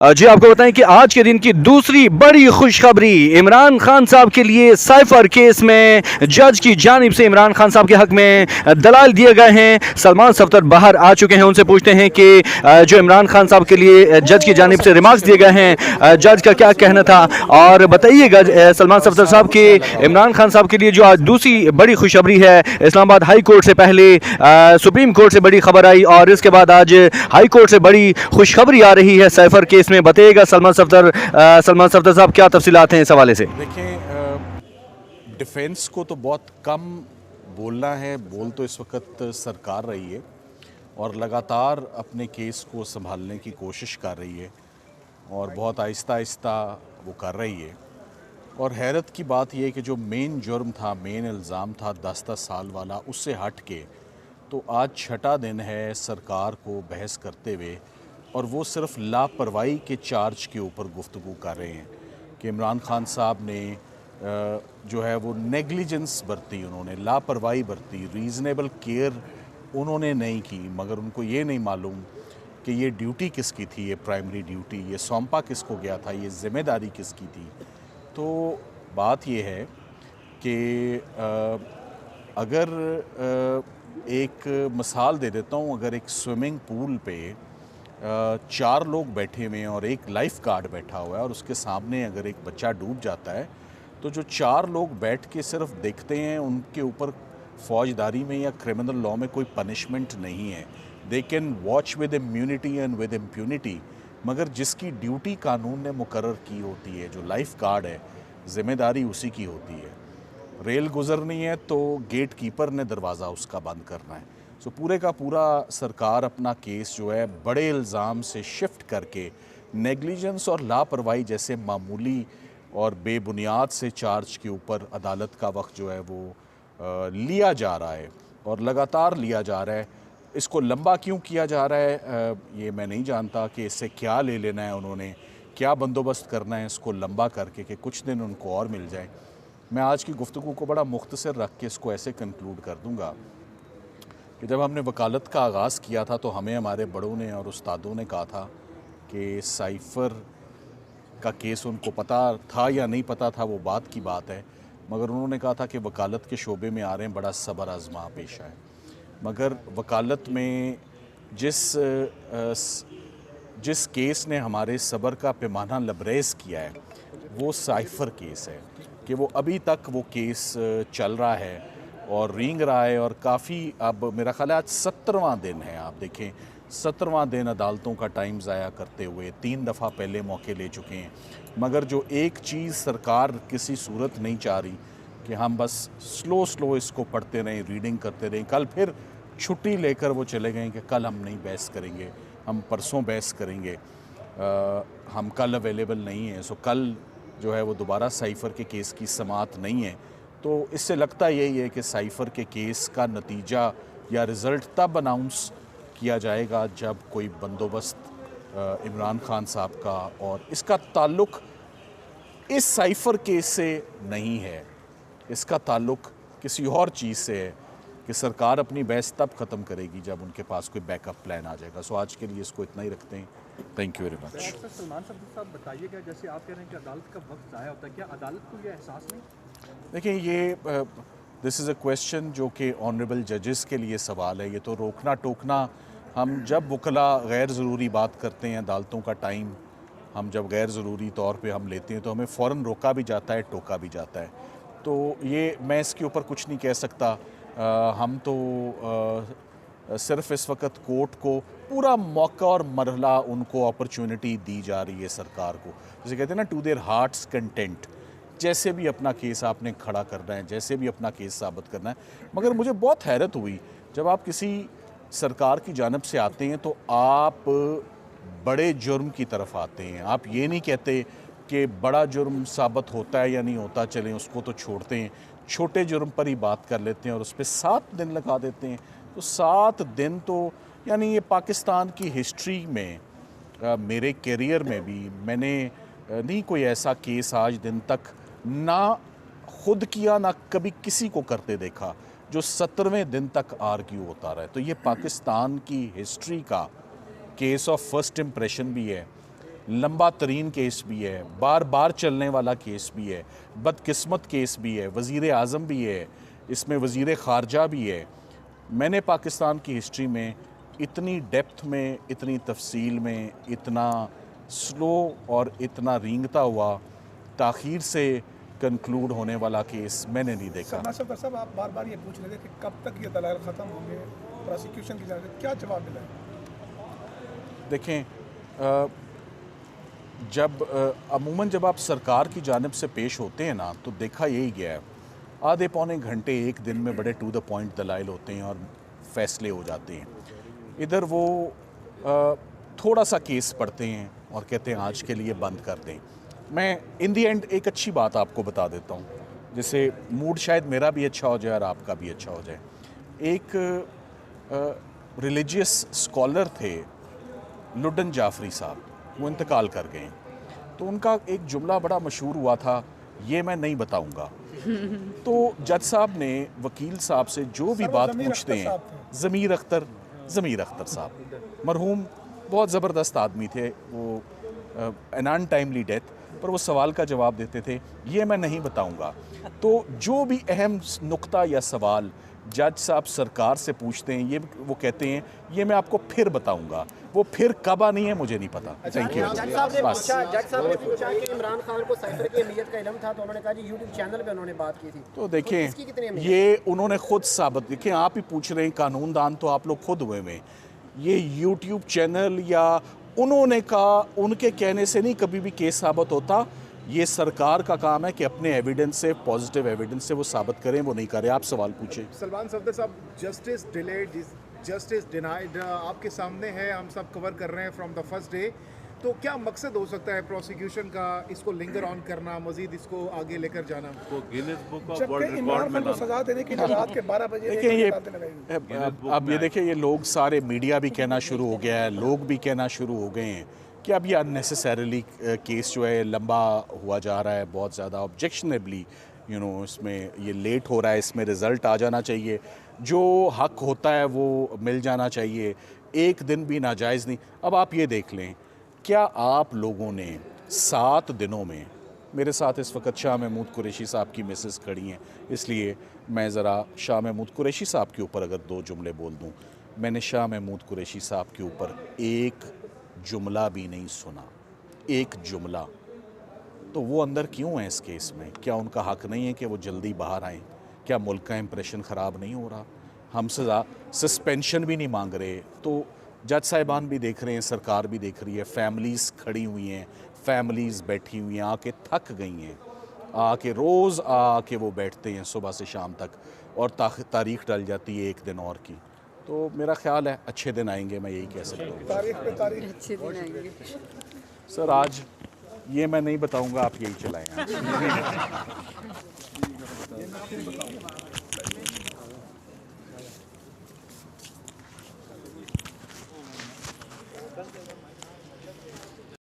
जी आपको बताएं कि आज के दिन की दूसरी बड़ी खुशखबरी इमरान खान साहब के लिए साइफर केस में जज की जानिब से इमरान खान साहब के हक में दलाल दिए गए हैं। सलमान सफ्दर बाहर आ चुके हैं, उनसे पूछते हैं कि जो इमरान खान साहब के लिए जज की जानिब से रिमार्क्स दिए गए हैं, जज का क्या कहना था। और बताइएगा सलमान सफ्दर साहब कि इमरान खान साहब के लिए जो आज दूसरी बड़ी खुशखबरी है, इस्लामाबाद हाई कोर्ट से पहले सुप्रीम कोर्ट से बड़ी खबर आई और इसके बाद आज हाई कोर्ट से बड़ी खुशखबरी आ रही है साइफर केस में। बताइएगा सलमान सफ्दर साहब क्या तफसीलात हैं इस हवाले से। देखें, डिफेंस को तो बहुत कम बोलना है, बोल तो इस वक्त सरकार रही है और लगातार अपने केस को संभालने की कोशिश कर रही है और बहुत आहिस्ता आहिस्ता वो कर रही है। और हैरत की बात यह है कि जो मेन जुर्म था, मेन इल्ज़ाम था 10-10 साल वाला, उससे हट के तो आज छठा दिन है सरकार को बहस करते हुए और वो सिर्फ लापरवाही के चार्ज के ऊपर गुफ्तगू कर रहे हैं कि इमरान खान साहब ने जो है वो नेग्लिजेंस बरती, उन्होंने लापरवाही बरती, रीज़नेबल केयर उन्होंने नहीं की। मगर उनको ये नहीं मालूम कि ये ड्यूटी किसकी थी, ये प्राइमरी ड्यूटी, ये सौंपा किसको गया था, ये ज़िम्मेदारी किसकी थी। तो बात ये है कि अगर एक मिसाल दे देता हूँ, अगर एक स्विमिंग पूल पे 4 लोग बैठे हुए हैं और एक लाइफ गार्ड बैठा हुआ है और उसके सामने अगर एक बच्चा डूब जाता है तो जो 4 लोग बैठ के सिर्फ देखते हैं, उनके ऊपर फौजदारी में या क्रिमिनल लॉ में कोई पनिशमेंट नहीं है। They can watch with immunity and with impunity. मगर जिसकी ड्यूटी कानून ने मुकर्रर की होती है, जो लाइफ गार्ड है, ज़िम्मेदारी उसी की होती है। रेल गुजरनी है तो गेट कीपर ने दरवाज़ा उसका बंद करना है। सो पूरे का पूरा सरकार अपना केस जो है बड़े इल्ज़ाम से शिफ्ट करके नेग्लिजेंस और लापरवाही जैसे मामूली और बेबुनियाद से चार्ज के ऊपर अदालत का वक्त जो है वो लिया जा रहा है और लगातार लिया जा रहा है। इसको लंबा क्यों किया जा रहा है ये मैं नहीं जानता कि इससे क्या ले लेना है उन्होंने, क्या बंदोबस्त करना है इसको लंबा करके कि कुछ दिन उनको और मिल जाए। मैं आज की गुफ्तगू को बड़ा मुख्तसर रख के इसको ऐसे कंक्लूड कर दूंगा कि जब हमने वकालत का आगाज़ किया था तो हमें हमारे बड़ों ने और उस्तादों ने कहा था कि साइफ़र का केस उनको पता था या नहीं पता था वो बात की बात है, मगर उन्होंने कहा था कि वकालत के शोबे में आ रहे हैं, बड़ा सब्र आज़मा पेश है। मगर वकालत में जिस केस ने हमारे सब्र का पैमाना लबरेज़ किया है वो साइफ़र केस है कि वो अभी तक वो केस चल रहा है और रेंग रहा है और काफ़ी, अब मेरा ख़्याल है आज 17वां दिन है। आप देखें 17वां दिन अदालतों का टाइम ज़ाया करते हुए 3 दफ़ा पहले मौके ले चुके हैं। मगर जो एक चीज़ सरकार किसी सूरत नहीं चाह रही कि हम बस स्लो इसको पढ़ते रहें, रीडिंग करते रहें। कल फिर छुट्टी लेकर वो चले गए कि कल हम नहीं बहस करेंगे, हम परसों बहस करेंगे, हम कल अवेलेबल नहीं हैं। सो कल जो है वो दोबारा साइफ़र के केस की समाअत नहीं है। तो इससे लगता यही है कि साइफ़र के केस का नतीजा या रिज़ल्ट तब अनाउंस किया जाएगा जब कोई बंदोबस्त इमरान खान साहब का, और इसका ताल्लुक़ इस साइफ़र केस से नहीं है, इसका ताल्लुक़ किसी और चीज़ से है कि सरकार अपनी बहस तब ख़त्म करेगी जब उनके पास कोई बैकअप प्लान आ जाएगा। सो आज के लिए इसको इतना ही रखते हैं। Thank you very much. Salman साहब बताइएगा, जैसे आप कह रहे हैं कि अदालत का वक्त ज़ाया होता है, क्या अदालत को ये एहसास नहीं? देखिए, ये दिस इज़ अ क्वेश्चन जो कि ऑनरेबल जजेस के लिए सवाल है। ये तो रोकना टोकना, हम जब वकला गैर ज़रूरी बात करते हैं, अदालतों का टाइम हम जब गैर ज़रूरी तौर पे हम लेते हैं तो हमें फ़ौरन रोका भी जाता है, टोका भी जाता है। तो ये मैं इसके ऊपर कुछ नहीं कह सकता। हम तो सिर्फ इस वक्त कोर्ट को पूरा मौका और मरहला, उनको अपॉर्चुनिटी दी जा रही है सरकार को, जैसे कहते हैं ना, टू देयर हार्ट्स कंटेंट। जैसे भी अपना केस आपने खड़ा करना है, जैसे भी अपना केस साबित करना है। मगर मुझे बहुत हैरत हुई जब आप किसी सरकार की जानिब से आते हैं तो आप बड़े जुर्म की तरफ आते हैं। आप ये नहीं कहते कि बड़ा जुर्म साबित होता है या नहीं होता, चलें उसको तो छोड़ते हैं, छोटे जुर्म पर ही बात कर लेते हैं और उस पर 7 दिन लगा देते हैं। तो 7 दिन तो यानी ये पाकिस्तान की हिस्ट्री में, मेरे करियर में भी मैंने नहीं कोई ऐसा केस आज दिन तक ना खुद किया ना कभी किसी को करते देखा जो 17वें दिन तक आर्ग्यू होता रहा है। तो ये पाकिस्तान की हिस्ट्री का केस ऑफ फर्स्ट इम्प्रेशन भी है लंबा तरीन केस भी है, बार बार चलने वाला केस भी है, बदकिस्मत केस भी है, वज़ीर आज़म भी है, इसमें वज़ीर ख़ारजा भी है। मैंने पाकिस्तान की हिस्ट्री में इतनी डेप्थ में, इतनी तफसील में, इतना स्लो और इतना रेंगता हुआ ताख़ीर से कंक्लूड होने वाला केस मैंने नहीं देखा। सलमान सफदर साहब, आप बार बार ये पूछ रहे थे कि कब तक ये दलाल ख़त्म होंगे, प्रोसिक्यूशन की जाने, क्या जवाब मिला है? देखें, अमूमन जब आप सरकार की जानिब से पेश होते हैं ना, तो देखा यही गया है, आधे पौने घंटे एक दिन में बड़े टू द पॉइंट दलाइल होते हैं और फैसले हो जाते हैं। इधर वो थोड़ा सा केस पढ़ते हैं और कहते हैं आज के लिए बंद कर दें। मैं इन दी एंड एक अच्छी बात आपको बता देता हूँ, जिससे मूड शायद मेरा भी अच्छा हो जाए और आपका भी अच्छा हो जाए। एक रिलीजियस स्कॉलर थे लुडन जाफरी साहब, वो इंतकाल कर गए। तो उनका एक जुमला बड़ा मशहूर हुआ था, ये मैं नहीं बताऊंगा। तो जज साहब ने वकील साहब से जो भी बात पूछते हैं, ज़मीर अख्तर साहब मरहूम, बहुत ज़बरदस्त आदमी थे वो, एन अनटाइमली डेथ, पर वो सवाल का जवाब देते थे, ये मैं नहीं बताऊंगा। तो जो भी अहम नुक्ता या सवाल जज साहब सरकार से पूछते हैं, ये वो कहते हैं ये मैं आपको फिर बताऊंगा। वो फिर कब आनी है मुझे नहीं पता। Thank you. जज साहब ने पूछा कि इमरान खान को साइफर की अहमियत का इल्म था, तो उन्होंने कहा जी यूट्यूब चैनल पे उन्होंने बात की थी। तो देखें, इसकी कितनी अहमियत? ये उन्होंने खुद साबित, देखें आप ही पूछ रहे हैं, कानूनदान तो आप लोग खुद हुए हुए। ये यूट्यूब चैनल या उन्होंने कहा, उनके कहने से नहीं कभी भी केस साबित होता। ये सरकार का काम है कि अपने एविडेंस से, पॉजिटिव एविडेंस से वो साबित करें, वो नहीं करें। आप सवाल पूछें। सलमान सफदर साहब, जस्टिस डिलेड, जस्टिस डिनाइड आपके सामने है, हम सब कवर कर रहे हैं फ्रॉम द फर्स्ट डे। तो क्या मकसद हो सकता है प्रोसिक्यूशन का, इसको लिंगर ऑन करना, मजीद इसको आगे लेकर जाना? जबकि इमरान खान को सजा देने के लिए रात के 12 बजे देखिए ये अब ये देखिए, ये लोग सारे, मीडिया भी कहना शुरू हो गया है, लोग भी कहना शुरू हो गए हैं कि अब ये अननेसेसरीली केस जो है लंबा हुआ जा रहा है, बहुत ज़्यादा ऑब्जेक्शनेबली, इसमें ये लेट हो रहा है, इसमें रिज़ल्ट आ जाना चाहिए, जो हक होता है वो मिल जाना चाहिए, एक दिन भी नाजायज़ नहीं। अब आप ये देख लें, क्या आप लोगों ने 7 दिनों में, मेरे साथ इस वक्त शाह महमूद कुरैशी साहब की मिसेस खड़ी हैं, इसलिए मैं ज़रा शाह महमूद कुरैशी साहब के ऊपर अगर 2 जुमले बोल दूं, मैंने शाह महमूद कुरैशी साहब के ऊपर एक जुमला भी नहीं सुना, एक जुमला। तो वो अंदर क्यों है इस केस में? क्या उनका हक नहीं है कि वो जल्दी बाहर आएँ? क्या मुल्क का इंप्रेशन ख़राब नहीं हो रहा? हम सज़ा सस्पेंशन भी नहीं मांग रहे, तो जज साहिबान भी देख रहे हैं, सरकार भी देख रही है, फैमिलीज़ खड़ी हुई हैं, फैमिलीज़ बैठी हुई हैं, आके थक गई हैं, आके रोज़ आके वो बैठते हैं सुबह से शाम तक, और तारीख डल जाती है एक दिन और की। तो मेरा ख्याल है अच्छे दिन आएंगे, मैं यही कह सकता हूँ। तारीख पे तारीख अच्छे दिन आएंगे। सर आज ये मैं नहीं बताऊंगा, आप यही चलाएं।